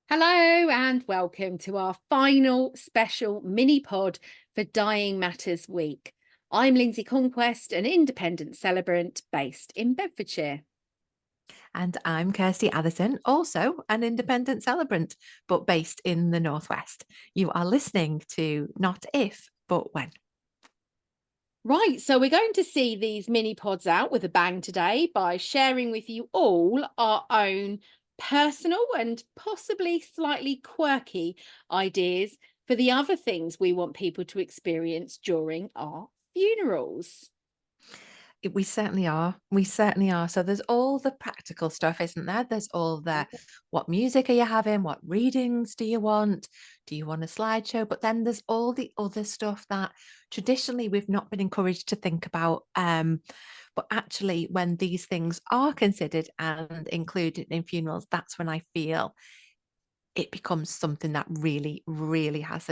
Hello and welcome to our final special mini pod for Dying Matters Week. I'm Lindsay Conquest, an independent celebrant based in Bedfordshire. And I'm Kirsty Addison, also an independent celebrant, but based in the Northwest. You are listening to Not If, But When. Right, so we're going to see these mini pods out with a bang today by sharing with you all our own personal and possibly slightly quirky ideas for the other things we want people to experience during our funerals. We certainly are. We certainly are. So there's all the practical stuff, isn't there? There's all the what music are you having? What readings do you want? Do you want a slideshow? But then there's all the other stuff that traditionally we've not been encouraged to think about. But actually, when these things are considered and included in funerals, that's when I feel it becomes something that really, really has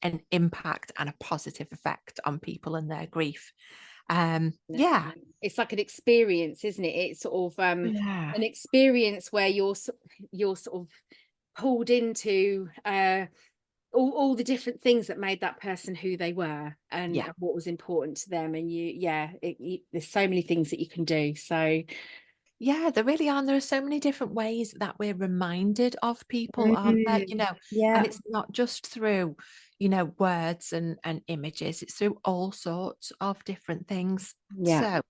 an impact and a positive effect on people and their grief. Yeah. It's like an experience, isn't it? It's sort of Yeah. an experience where you're sort of pulled into all the different things that made that person who they were and Yeah. what was important to them. And there's so many things that you can do. So Yeah, there really are. And there are so many different ways that we're reminded of people, aren't there? mm, And yeah, it's not just through, words and images, it's through all sorts of different things. yeah. So,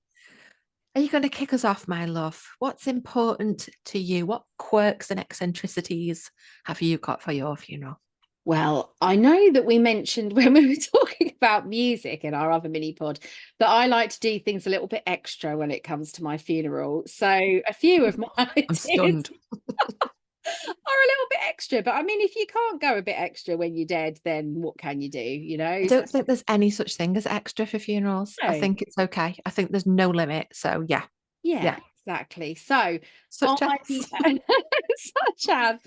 are you going to kick us off, my love? What's important to you? What quirks and eccentricities have you got for your funeral? Well, I know that we mentioned when we were talking about music in our other mini pod that I like to do things a little bit extra when it comes to my funeral. So a few of my I'm ideas stunned. are a little bit extra. But I mean, if you can't go a bit extra when you're dead, then what can you do? I So, don't think there's any such thing as extra for funerals. I so, think it's okay. I think there's no limit. So yeah, yeah, yeah. exactly. So I Such as such as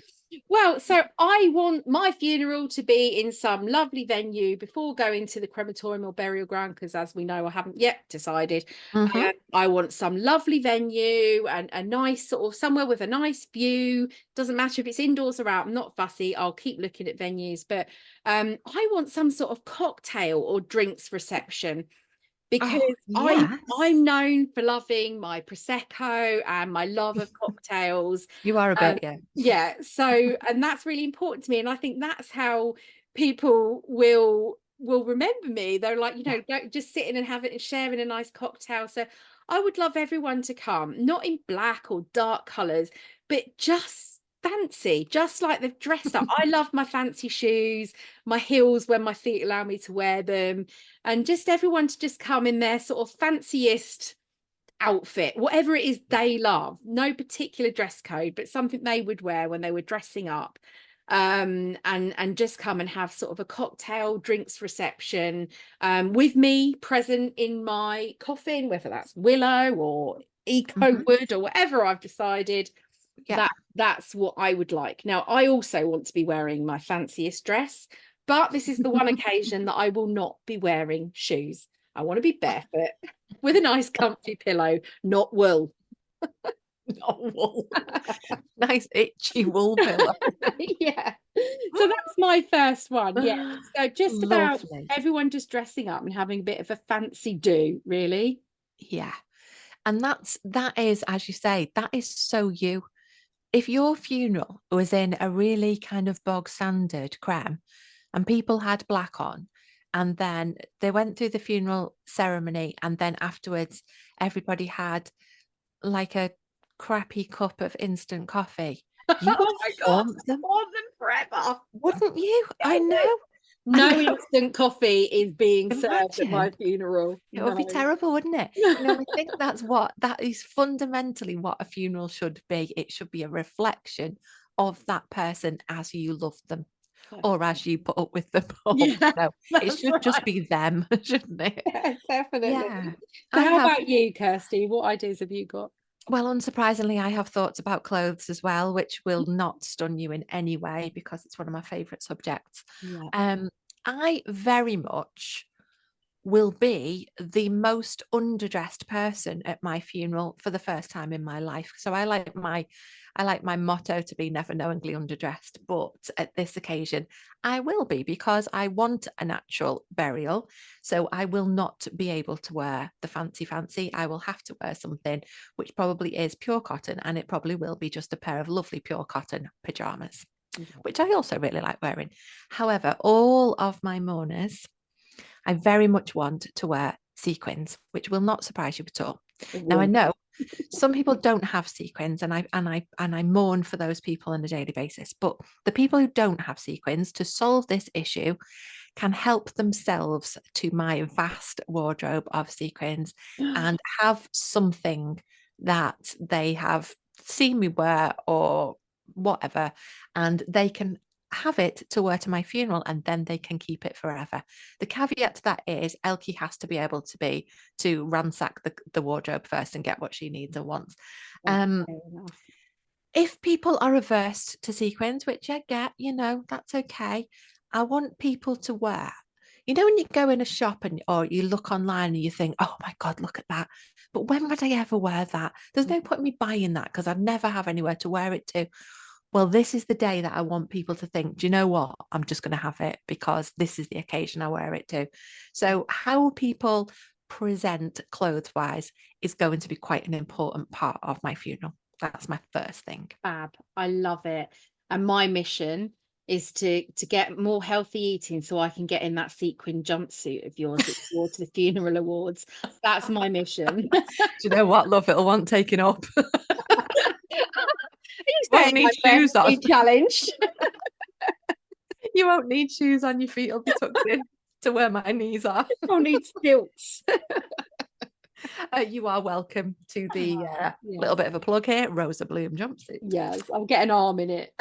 so I want my funeral to be in some lovely venue before going to the crematorium or burial ground, because as we know, I haven't yet decided. hmm I want some lovely venue and a nice sort of somewhere with a nice view. Doesn't matter if it's indoors or out. I'm not fussy. I'll keep looking at venues, but I want some sort of cocktail or drinks reception because Oh I'm yes. known for loving my prosecco and my love of cocktails. You are a Um, bit, yeah. yeah, so and that's really important to me, and I think that's how people will remember me. They're like, Yeah. just sitting and having sharing a nice cocktail. So I would love everyone to come, not in black or dark colors, but just fancy, just like they've dressed up. I love my fancy shoes, my heels when my feet allow me to wear them, and just everyone to just come in their sort of fanciest outfit, whatever it is they love. No particular dress code, but something they would wear when they were dressing up. And just come and have sort of a cocktail drinks reception with me present in my coffin, whether that's willow or eco hmm wood or whatever I've decided. Yeah. That's what I would like. Now, I also want to be wearing my fanciest dress, but this is the one occasion that I will not be wearing shoes. I want to be barefoot with a nice comfy pillow, not wool. Not wool. Nice itchy wool pillow. Yeah. So that's my first one. Yeah. So just about Lovely. everyone just dressing up and having a bit of a fancy do, really. Yeah. And that is, as you say, that is so you. If your funeral was in a really kind of bog standard creme and people had black on, and then they went through the funeral ceremony, and then afterwards everybody had like a crappy cup of instant coffee, you would Oh my God, haunt I them, want them forever. wouldn't you? I know. I No know. instant coffee is being served at my Imagine. funeral. It would No. be terrible, wouldn't it? I think that is fundamentally what a funeral should be. It should be a reflection of that person as you love them or as you put up with them. Or, Yeah, it that's should just right. be them, shouldn't it? Yeah, definitely. Yeah. So I how have, about you, Kirsty? What ideas have you got? well, unsurprisingly, I have thoughts about clothes as well, which will not stun you in any way because it's one of my favorite subjects. Yeah. Um, I very much will be the most underdressed person at my funeral for the first time in my life. So I like my motto to be never knowingly underdressed, but at this occasion I will be, because I want a natural burial. So I will not be able to wear the fancy. I will have to wear something which probably is pure cotton, and it probably will be just a pair of lovely pure cotton pajamas, Yeah. which I also really like wearing. However, all of my mourners, I very much want to wear sequins, which will not surprise you at all. It Now I will. know some people don't have sequins, and I mourn for those people on a daily basis. But the people who don't have sequins, to solve this issue, can help themselves to my vast wardrobe of sequins and have something that they have seen me wear or whatever, and they can have it to wear to my funeral, and then they can keep it forever. The caveat to that is Elkie has to be able to ransack the wardrobe first and get what she needs and wants. That's Um, fair enough. if people are averse to sequins, which I get, that's okay. I want people to wear. When you go in a shop or you look online and you think, oh my God, look at that. But when would I ever wear that? There's no point in me buying that because I'd never have anywhere to wear it to. Well, this is the day that I want people to think, do you know what? I'm just going to have it because this is the occasion I wear it to. So, how people present clothes wise is going to be quite an important part of my funeral. That's my first thing. Fab. I love it. And my mission is to get more healthy eating so I can get in that sequin jumpsuit of yours that you wore to the funeral awards. That's my mission. Do you know what, love? It'll want taking up. You Won't saying need I'm ready shoes to on. be challenged? You won't need shoes on your feet. It'll be tucked in to where my knees are. I'll need stilts. You are welcome to the Yes. little bit of a plug here, Rosa Bloom jumpsuit. Yes, I'll get an arm in it.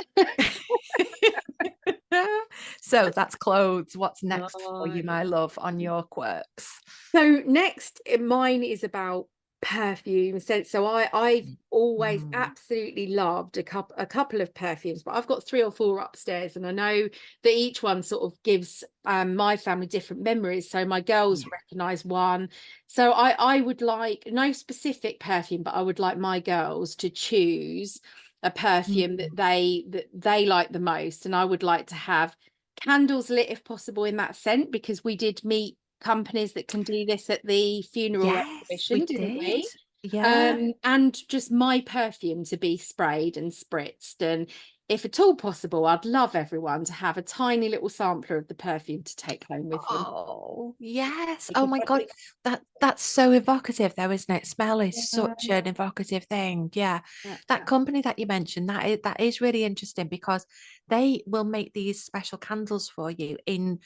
So that's clothes. What's next for you, Nice. my love, on your quirks? So next, mine is about perfume. So I've always Mm. absolutely loved a couple of perfumes, but I've got 3 or 4 upstairs, and I know that each one sort of gives my family different memories. So my girls Yeah. recognize one. So I would like no specific perfume, but I would like my girls to choose a perfume Mm. that they like the most, and I would like to have candles lit if possible in that scent, because we did meet companies that can do this at the funeral Yes, we exhibition, didn't did. we? Yeah. And just my perfume to be sprayed and spritzed. And if at all possible, I'd love everyone to have a tiny little sampler of the perfume to take home with them. Oh, yes. Oh Because my I God. think, That's so evocative though, isn't it? Smell is yeah, such an evocative thing. Yeah. That yeah, company that you mentioned, that is really interesting because they will make these special candles for you in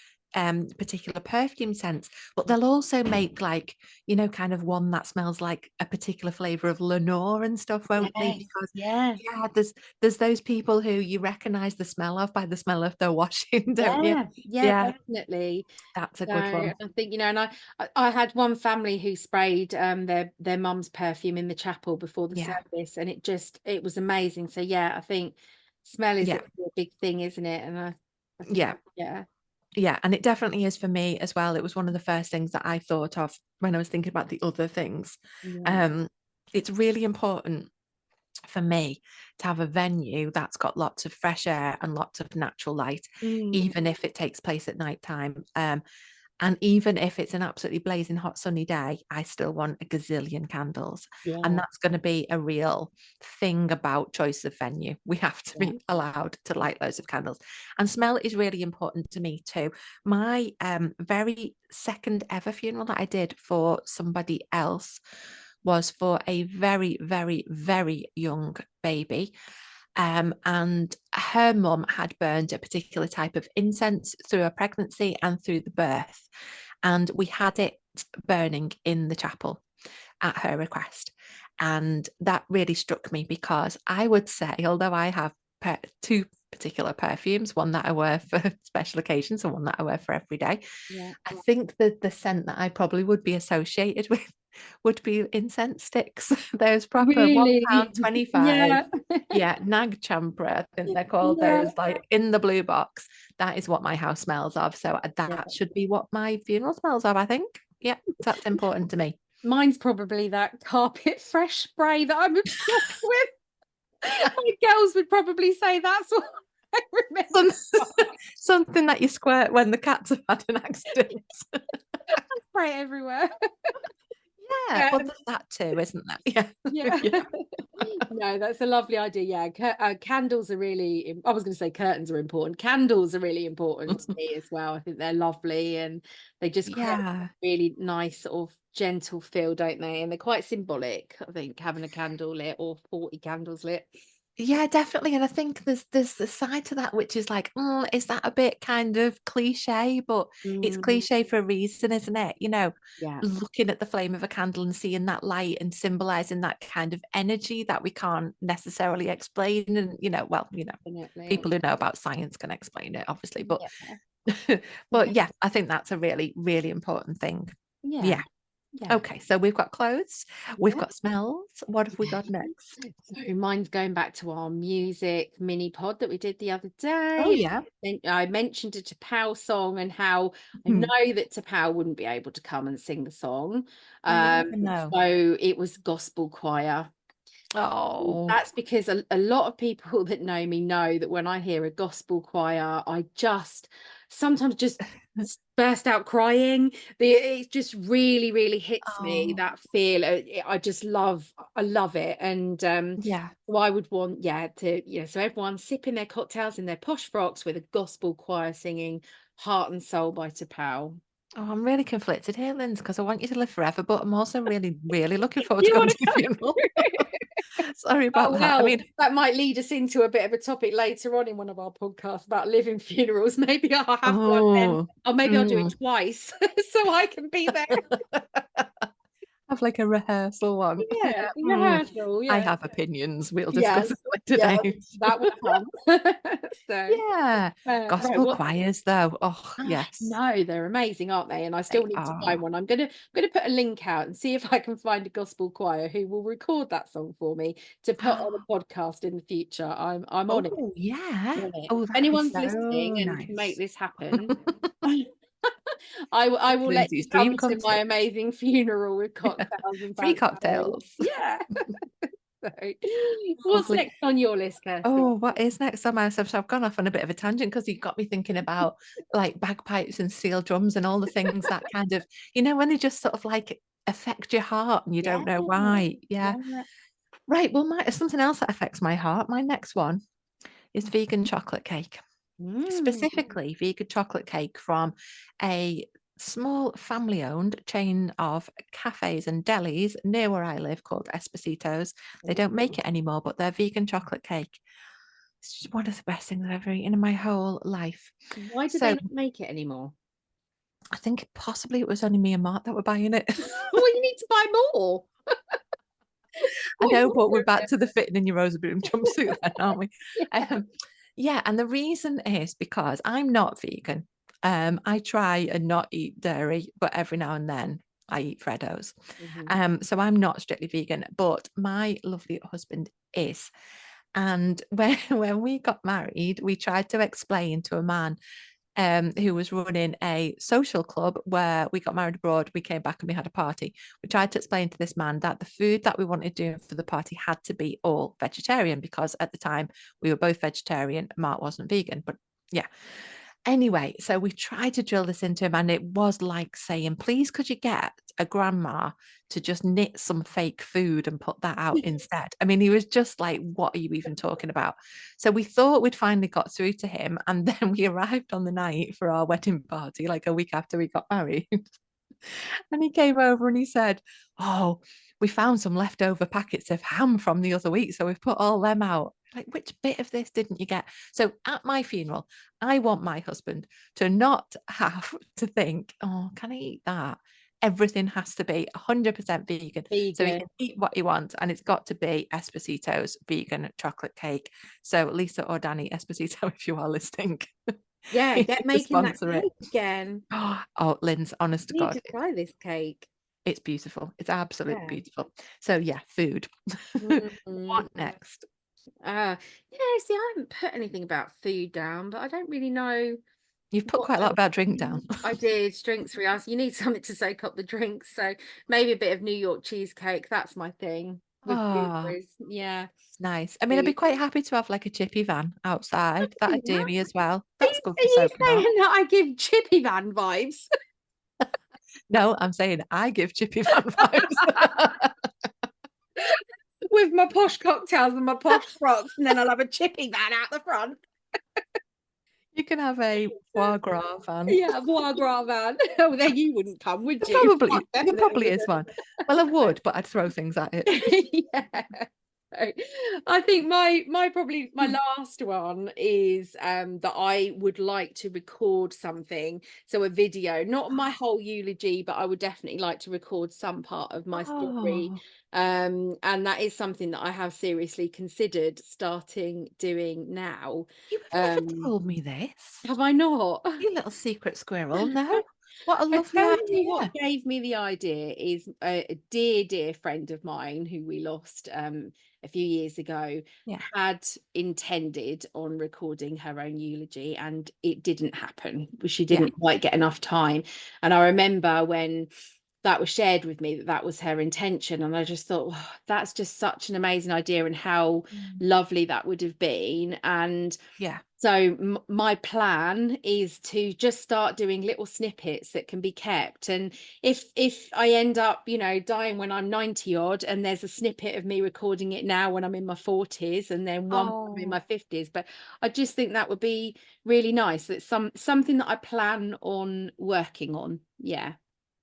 particular perfume scents, but they'll also make like, kind of one that smells like a particular flavor of Lenore and stuff, won't they? yes, Because yeah, yeah, there's those people who you recognize the smell of by the smell of their washing, don't you? yeah, yeah, Yeah, definitely. that's a So good one. I think, and I had one family who sprayed their mum's perfume in the chapel before the Yeah. service, and it was amazing. So yeah, I think smell is a Yeah. big thing, isn't it? And I think Yeah. yeah, Yeah. And it definitely is for me as well. It was one of the first things that I thought of when I was thinking about the other things. yeah. Um, it's really important for me to have a venue that's got lots of fresh air and lots of natural light, Mm, even if it takes place at night time. And even if it's an absolutely blazing hot sunny day, I still want a gazillion candles. And yeah, that's going to be a real thing about choice of venue. We have to yeah, be allowed to light loads of candles. And smell is really important to me too. My very second ever funeral that I did for somebody else was for a very, very, very young baby. And her mum had burned a particular type of incense through her pregnancy and through the birth. And we had it burning in the chapel at her request. And that really struck me because I would say, although I have two particular perfumes, one that I wear for special occasions and one that I wear for every day, yeah. I think that the scent that I probably would be associated with would be incense sticks. There's proper Really, £1.25. yeah, Yeah, Nag Champa, I think they're called yeah, those, like in the blue box. That is what my house smells of. So yeah. that should be what my funeral smells of, I think. Yeah, that's important to me. Mine's probably that carpet fresh spray that I'm obsessed with. My girls would probably say that's what I remember. Some something that you squirt when the cats have had an accident. Spray it everywhere. Yeah, Yeah. well, there's that too, isn't there? Yeah. Yeah. Yeah. No, that's a lovely idea. Yeah, candles are really I was gonna say curtains are important. Candles are really important to me as well. I think they're lovely and they just create Yeah. a really nice sort of gentle feel, don't they? And they're quite symbolic, I think, having a candle lit or 40 candles lit. Yeah, definitely, and I think there's the side to that which is like, is that a bit kind of cliche? But it's Mm, cliche for a reason, isn't it? You know, yeah, looking at the flame of a candle and seeing that light and symbolizing that kind of energy that we can't necessarily explain. And, definitely. people who know about science can explain it, obviously. But Yeah. but yeah, I think that's a really, really important thing. Yeah. Yeah. Yeah. Okay, so we've got clothes, we've Yeah. got smells. What have we got next? So mine's going back to our music mini pod that we did the other Oh day. yeah. And I mentioned a Tapao song and how I Hmm. know that Tapao wouldn't be able to come and sing the song. You Um, never know. so it was gospel choir. Oh. That's because a lot of people that know me know that when I hear a gospel choir, I just sometimes just burst out crying. It just really, really hits me, Oh, that feel. I love it. And yeah. so I would want, yeah, so everyone sipping their cocktails in their posh frocks with a gospel choir singing Heart and Soul by Tapao. Oh, I'm really conflicted here, Linz, because I want you to live forever, but I'm also really, really looking forward to You going want to to your funeral. come? Sorry about Oh, that. I well, mean, that might lead us into a bit of a topic later on in one of our podcasts about living funerals. Maybe I'll have one then, oh, or maybe I'll do it mm. twice so I can be there. Have like a rehearsal one. Yeah, Yeah. rehearsal, I yeah. have opinions. We'll discuss Yes, it later yes, date. that would come. So, Yeah. right, Gospel choirs, though. Oh, yes, no, they're amazing, aren't they? And I they still need to find are. one. I'm gonna put a link out and see if I can find a gospel choir who will record that song for me to put on a podcast in the future. I'm on it. Oh, yeah. On it. Oh, If that'd be anyone's so listening and can make nice. this happen, I will let you Lindsay's come dream come to my true. amazing funeral with cocktails and Free fanfare. cocktails. Yeah. So, what's Lovely. next on your list, Kirsty? Oh, what is next on my so I've gone off on a bit of a tangent because you got me thinking about like bagpipes and steel drums and all the things that kind of, when they just sort of like affect your heart and you Yeah, don't know why. Yeah. yeah. Right. Well, something else that affects my heart. My next one is vegan chocolate cake, Mm. specifically vegan chocolate cake from a small family owned chain of cafes and delis near where I live called Espositos. They don't make it anymore, but their vegan chocolate cake, it's just one of the best things I've ever eaten in my whole life. Why do they So not make it anymore? I think possibly it was only me and Mark that were buying it. Well, you need to buy more. I Buy know, but more we're of back it. to the fitting in your rose broom jumpsuit then, aren't we? Yeah. Yeah, and the reason is because I'm not vegan. I try and not eat dairy, but every now and then I eat Freddos. Mhm. So I'm not strictly vegan, but my lovely husband is. And when we got married, we tried to explain to a man who was running a social club where we got married abroad. We came back and we had a party. We tried to explain to this man that the food that we wanted doing for the party had to be all vegetarian because at the time we were both vegetarian. Mark wasn't vegan, but yeah. Anyway, so we tried to drill this into him, and it was like saying, please, could you get a grandma to just knit some fake food and put that out instead? I mean, he was just like, what are you even talking about? So we thought we'd finally got through to him. And then we arrived on the night for our wedding party, like a week after we got married. And he came over and he said, oh, we found some leftover packets of ham from the other week. So we've put all them out. Like, which bit of this didn't you get? So at my funeral, I want my husband to not have to think, oh, can I eat that? Everything has to be 100% vegan. So he Vegan. can eat what he wants. And it's got to be Esposito's vegan chocolate cake. So Lisa or Danny Esposito, if you are listening, Yeah, you need get to making that sponsor it. cake again. Oh, Lynn's, honest to Need God, to try this cake. it's beautiful. It's absolutely Yeah. beautiful. So yeah, food. Mhm. What next? Yeah, see, I haven't put anything about food down, but I don't really know. You've put What quite a lot about drink down. I did drinks for us. You need something to soak up the drinks, so maybe a bit of New York cheesecake. That's my thing with Oh, blueberries. Yeah. it's nice. I mean, I'd be Food. quite happy to have like a chippy van outside. That'd do me as well. That's good Are for you soaking up. saying that I give Chippy Van vibes? No, I'm saying I give chippy van vibes. With my posh cocktails and my posh frocks, and then I'll have a Chippy Van out the front. You can have a foie gras van. Yeah, foie gras van. Oh, then you wouldn't come, would There you? I probably there definitely probably is one. Well, I would, but I'd throw things at it. wouldn't. Yeah. So, I think my probably my Hmm. last one is that I would like to record something, so a video, not my whole eulogy, but I would definitely like to record some part of my story. Oh, And that is something that I have seriously considered starting doing now. you have never Um, told me this. have I not? You little secret squirrel. No. What a I lovely tell you what idea. gave me the idea is a dear, dear friend of mine who we lost a few years ago Yeah. had intended on recording her own eulogy, and it didn't happen. She Yeah. didn't quite get enough time. And I remember when that was shared with me that that was her intention, and I just thought, "Oh, that's just such an amazing idea, and how Mm. lovely that would have been." And Yeah. so my plan is to just start doing little snippets that can be kept. And if I end up, dying when I'm 90 odd, and there's a snippet of me recording it now when I'm in my 40s, and then one when I'm in Oh. my 50s. But I just think that would be really nice. That's something that I plan on working on. Yeah.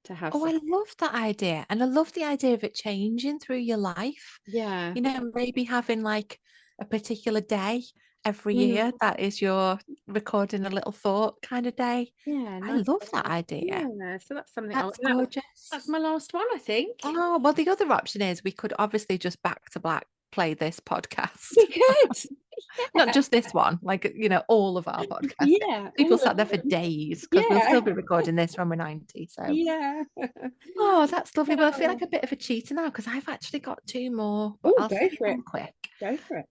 To have Oh, some. I love that idea. And I love the idea of it changing through your life. Yeah. You know, maybe having like a particular day every Mm. year that is your recording a little thought kind of day. Yeah, I nice. love that idea. Yeah, so that's something That's that's gorgeous. my last one, I think. Oh, well, the other option is we could obviously just back to back play this podcast. We could. Not Yeah. just this one, like, all of our podcasts. Yeah, People all of sat there for them. days because we'll Yeah, still be recording this when we're 90. So, yeah. oh, that's lovely. Well, I feel like Oh, a bit of a cheater now because I've actually got two more, but oh, I'll go say for it. them quick. Go for it.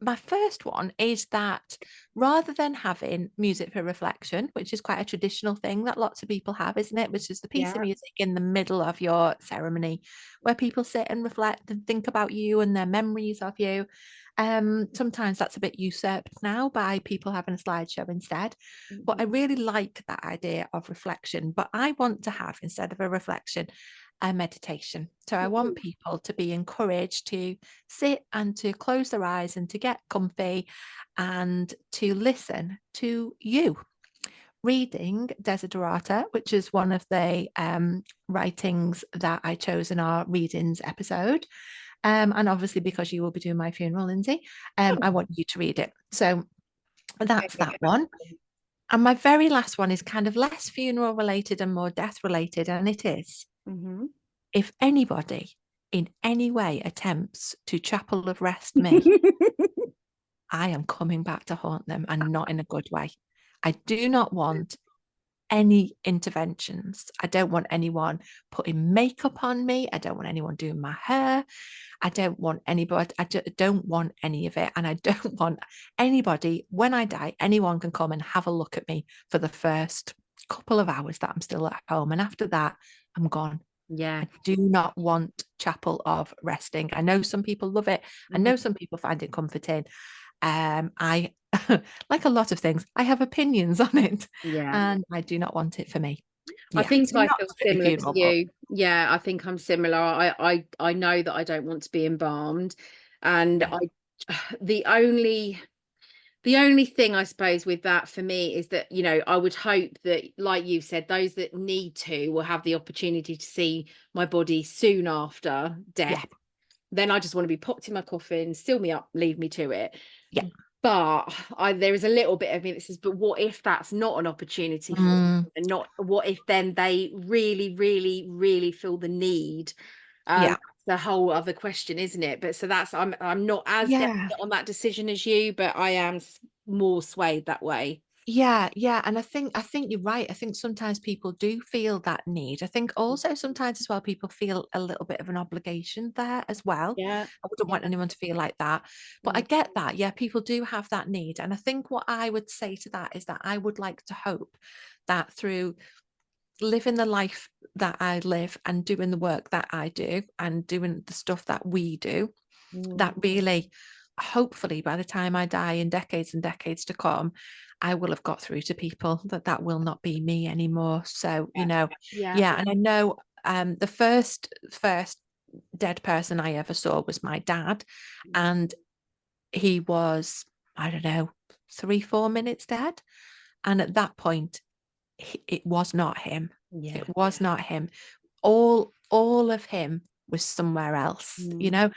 My first one is that rather than having music for reflection, which is quite a traditional thing that lots of people have, isn't it? Which is the piece of Yeah. music in the middle of your ceremony where people sit and reflect and think about you and their memories of you. Sometimes that's a bit usurped now by people having a slideshow instead. But I Mhm. really like that idea of reflection. But I want to have, instead of a reflection, a meditation. So I want Ooh, people to be encouraged to sit and to close their eyes and to get comfy and to listen to you reading Desiderata, which is one of the writings that I chose in our readings episode. And obviously, because you will be doing my funeral, Lindsay, I want you to read it. So that's that one. And my very last one is kind of less funeral related and more death related. And it is, mhm. if anybody in any way attempts to chapel of rest me, I am coming back to haunt them, and not in a good way. I do not want any interventions. I don't want anyone putting makeup on me. I don't want anyone doing my hair. I don't want anybody, don't want any of it. And I don't want anybody, when I die, anyone can come and have a look at me for the first couple of hours that I'm still at home. And after that, I'm gone. Yeah. I do not want chapel of resting. I know some people love it. I Mhm. know some people find it comforting. I like a lot of things, I have opinions on it, Yeah. and I do not want it for me. I Yeah, think so I not feel a fit similar to funeral, but you. Yeah, I think I'm similar. I know that I don't want to be embalmed, and yeah, I the only the only thing I suppose with that for me is that, I would hope that, like you said, those that need to will have the opportunity to see my body soon after yeah, death. Then I just want to be popped in my coffin, seal me up, leave me to it. yeah. But there is a little bit of me that says, but what if that's not an opportunity for them? Mm, And not what if then they really, really, really feel the need? yeah, That's the whole other question, isn't it? But so that's I'm not as yeah. definite on that decision as you, but I am more swayed that way. Yeah, yeah, and I think you're right. I think sometimes people do feel that need. I think also sometimes as well people feel a little bit of an obligation there as well. Yeah, I wouldn't yeah, want anyone to feel like that. But I mm, get that. Yeah, people do have that need. And I think what I would say to that is that I would like to hope that through living the life that I live and doing the work that I do and doing the stuff that we do, that mm, really, hopefully, by the time I die in decades and decades to come, I will have got through to people that that will not be me anymore. So, yeah, yeah, yeah, and I know the first dead person I ever saw was my dad, and he was, I don't know, 3, 4 minutes dead. And at that point, it was not him. It yeah, was not him. All of him was somewhere else, mm,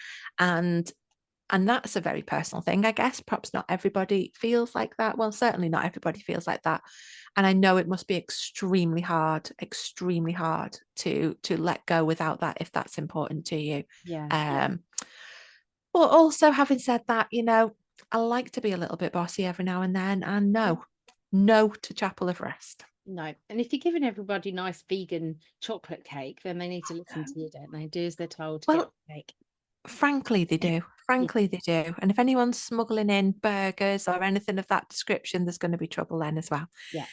and that's a very personal thing, I guess. Perhaps not everybody feels like that. Well, certainly not everybody feels like that. And I know it must be extremely hard to let go without that if that's important to you. yeah. Um, but also having said that, I like to be a little bit bossy every now and then, and no to Chapel of Rest. No, and if you're giving everybody nice vegan chocolate cake, then they need to listen to you, don't they? Do as they're told to get Well, the cake. frankly, they do. Yeah, Frankly, they do. And if anyone's smuggling in burgers or anything of that description, there's going to be trouble then as well. yeah.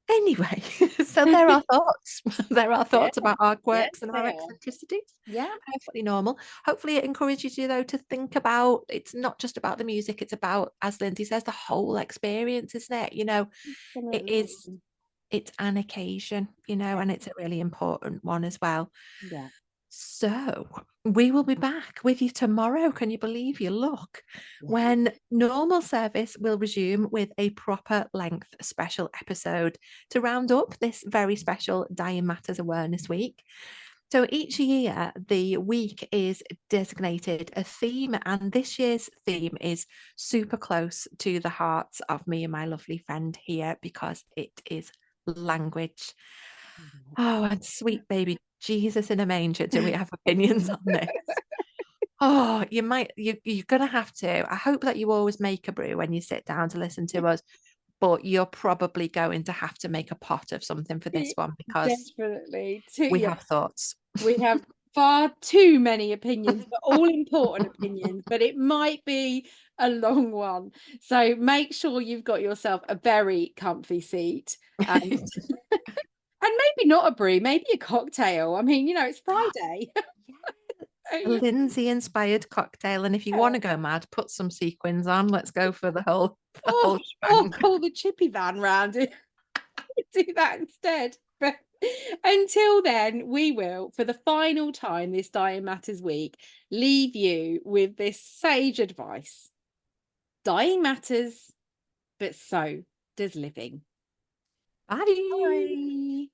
Anyway, so there are thoughts. There are Yeah, thoughts about our yes, quirks and our they are. eccentricities. Yeah, Perfectly normal. Hopefully, it encourages you, though, to think about it's not just about the music, it's about, as Lindsay says, the whole experience, isn't it? It absolutely. is, it's an occasion, Yeah, and it's a really important one as well. yeah, So we will be back with you tomorrow. Can you believe your luck? yeah. When normal service will resume with a proper length special episode to round up this very special Dying Matters Awareness Week. So each year, the week is designated a theme, and this year's theme is super close to the hearts of me and my lovely friend here because it is language. Oh, and sweet baby Jesus in a manger, do we have opinions on this? Oh, you're gonna have to. I hope that you always make a brew when you sit down to listen to us, but you're probably going to have to make a pot of something for this one because Definitely. we Yeah, have thoughts. we have far too many opinions, but all important opinions, but it might be a long one. So make sure you've got yourself a very comfy seat and maybe not a brew, maybe a cocktail. I mean, it's Friday. A Lindsay inspired cocktail, and if you want to go mad, put some sequins on. Let's go for the whole the whole Or shebang. call the chippy van round and do that instead. But until then, we will, for the final time this Dying Matters week, leave you with this sage advice. Dying matters, but so does living. Bye. Bye.